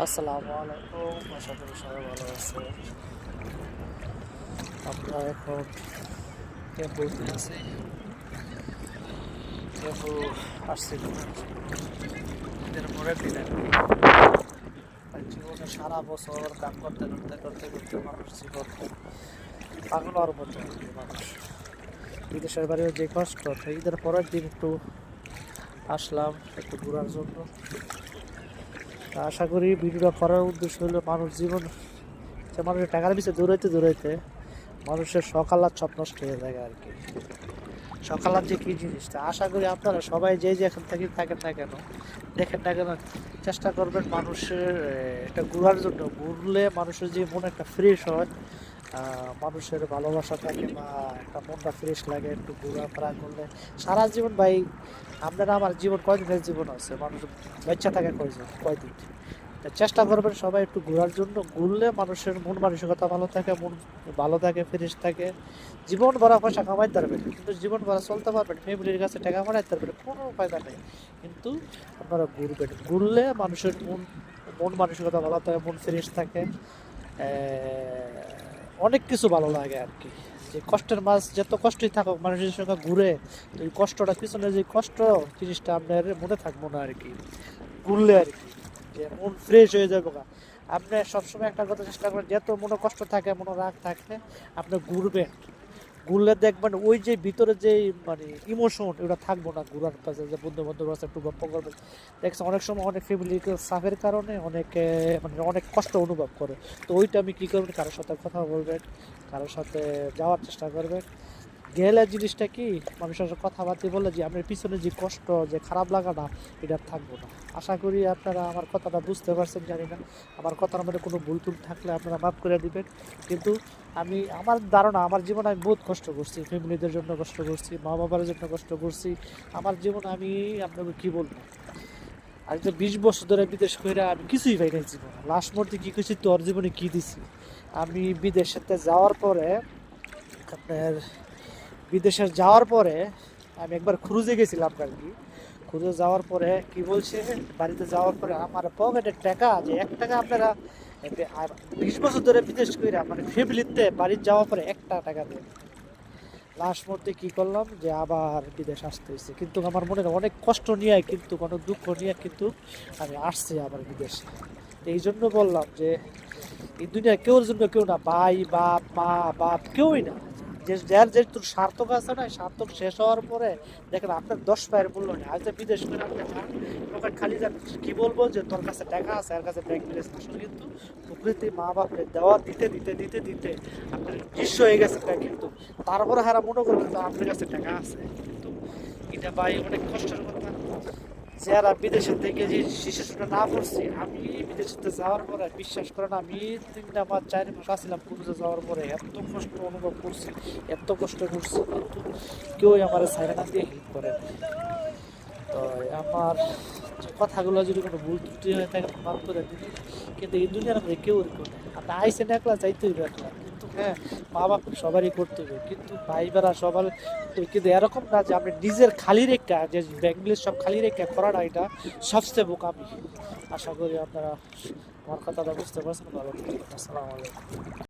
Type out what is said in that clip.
আসসালামু আলাইকুম, আশা করি সবাই ভালো আছে। আমরা এখন টেম্পুতে আছি। টেম্পু আসছি ঈদের পরের দিন আর কি। জীবনে সারা বছর কাম করতে করতে করতে করতে মানুষ জীবন পাগল হওয়ার মতো আর কি। মানুষ বিদেশের বাড়িও যে কষ্ট, তো ঈদের পরের দিন একটু আসলাম একটু ঘোরার জন্য। তা আশা করি ভিডিওটা করার উদ্দেশ্য হলো মানুষ জীবন যে মানুষের টাকার পিছিয়ে দৌড়াইতে দৌড়াইতে মানুষের সকালার স্বপ্ন নষ্ট হয়ে যায় আর কি। সকালার যে কী জিনিসটা, আশা করি আপনারা সবাই যে এখান থেকে থাকেন না কেন, দেখেন না কেন, চেষ্টা করবেন মানুষের একটা ঘোরার জন্য। ঘুরলে মানুষের যে মন একটা ফ্রেশ হয়, মানুষের ভালোবাসা থাকে বা একটা মনটা ফ্রেশ লাগে একটু ঘোরাফেরা করলে। সারা জীবন ভাই, আপনারা আমার জীবন কয়দিনের জীবন আছে, মানুষ বাচ্চা থাকে কয়দিন। চেষ্টা করবেন সবাই একটু ঘোরার জন্য। ঘুরলে মানুষের মন মানসিকতা ভালো থাকে, মন ভালো থাকে, ফ্রেশ থাকে। জীবন ভরা পয়সা কামাইতে পারবেন, কিন্তু জীবন ভরা চলতে পারবেন, ফ্যামিলির কাছে টাকা পাঠাইতে পারবেন, কোনো ফায়দা নেই। কিন্তু আপনারা ঘুরবেন, ঘুরলে মানুষের মন মানসিকতা ভালো থাকে, মন ফ্রেশ থাকে, অনেক কিছু ভালো লাগে আর কি। যে কষ্টের মাঝ যত কষ্টই থাকুক, মানুষের সঙ্গে ঘুরে তো এই কষ্টটা পিছনে যে কষ্ট জিনিসটা আপনার মনে থাকবো না আর কি, ঘুরলে আর কি। যে মন ফ্রেশ হয়ে যাবে। আপনি সবসময় একটা কথা চেষ্টা করেন, যত মনে কষ্ট থাকে, মনে রাগ থাকে, আপনি ঘুরবেন। ঘুরলে দেখবেন ওই যে ভিতরে যে মানে ইমোশন ওটা থাকবো না। ঘুরার কাছে যে বন্ধু বান্ধব আছে একটু গল্প করবেন, দেখছেন অনেক সময় অনেক ফ্যামিলি চাপের কারণে অনেকে মানে অনেক কষ্ট অনুভব করে। তো ওইটা আমি কী করবেন, কারোর সাথে কথা বলবেন, কারোর সাথে যাওয়ার চেষ্টা করবেন। গেলে জিনিসটা কি, মানুষের সাথে কথাবার্তা বলে যে আপনার পিছনে যে কষ্ট, যে খারাপ লাগাটা, এটা থাকবো না। আশা করি আপনারা আমার কথাটা বুঝতে পারছেন। জানি না আমার কথার মধ্যে কোনো ভুল টুল থাকলে আপনারা মাফ করে দিবেন। কিন্তু আমি আমার ধারণা, আমার জীবনে আমি বহুত কষ্ট করছি, ফ্যামিলিদের জন্য কষ্ট করছি, মা বাবার জন্য কষ্ট করছি। আমার জীবন আমি আপনাকে কী বলবো, আজ তো 20 বছর ধরে বিদেশ করে আমি কিছুই পাই নাই জীবনে। লাস্ট মুহূর্তে কী করছি, তোর জীবনে কী দিছি। আমি বিদেশেতে যাওয়ার পরে আপনার বিদেশে যাওয়ার পরে আমি একবার ক্রুজে গেছিলাম আর কি। ক্রুজে যাওয়ার পরে কি বলছে, বাড়িতে যাওয়ার পরে আমার পকেটের টাকা যে 1 টাকা আপনারা 20 বছর ধরে বিদেশ করে মানে ফ্যামিলিতে বাড়ি যাওয়ার পরে 1 টাকা দেয়। লাস্ট মুহূর্তে কী করলাম, যে আবার বিদেশ আসতে হয়েছে। কিন্তু আমার মনের অনেক কষ্ট নিয়ে, কিন্তু কোনো দুঃখ নিয়ে কিন্তু আমি আসছি আবার বিদেশে। এই জন্য বললাম যে এই দুনিয়া কেউর জন্য কেউ না, ভাই বাপ মা বাপ কেউই না। যে যার যেহেতু সার্থক আছে না, সার্থক শেষ হওয়ার পরে দেখেন আপনার 10 পায়ের মূল্য নেই। আজ বিদেশ করে আপনি পকেট খালি যান, কি বলবো যে তোর কাছে টাকা আছে, আর কাছে ব্যাংক ব্যালেন্স আসলে কিন্তু প্রকৃতি মা বাপের দেওয়া দিতে দিতে দিতে দিতে আপনার দৃশ্য হয়ে গেছে। কিন্তু তারপরে হারা মনে করেন কিন্তু আপনার কাছে টাকা আছে। কিন্তু এটা ভাই অনেক কষ্টের কথা। যারা বিদেশের থেকে যে শিশুটা না পড়ছি, আমি বিদেশে যাওয়ার পরে বিশ্বাস করেন আমি 3 মাস 4 মাস আসছিলাম ক্রুজে যাওয়ার পরে এত কষ্ট অনুভব করছি, এত কষ্ট করছি, কিন্তু কেউই আমার সাইডা দিয়ে হেল্প করে না। তো আমার কথাগুলো যদি কোনো ভুল ত্রুটি হয়ে থাকে মাফ করে দিবি। কিন্তু এই দুনিয়ার মধ্যে কেউ করে আপনি আইসেন একলা, চাইতেই একলা। কিন্তু হ্যাঁ, মা বাপ সবারই করতে হবে, কিন্তু ভাই বেড়া সবার। কিন্তু এরকম না যে আপনি নিজের খালি রেখা, যে ব্যাংকগুলির সব খালি রেখা করাটা, এটা সবচেয়ে বোকামি। আশা করি আপনারা আমার কথাটা বুঝতে পারছেন। ভালো থাকবেন। আসসালামু আলাইকুম।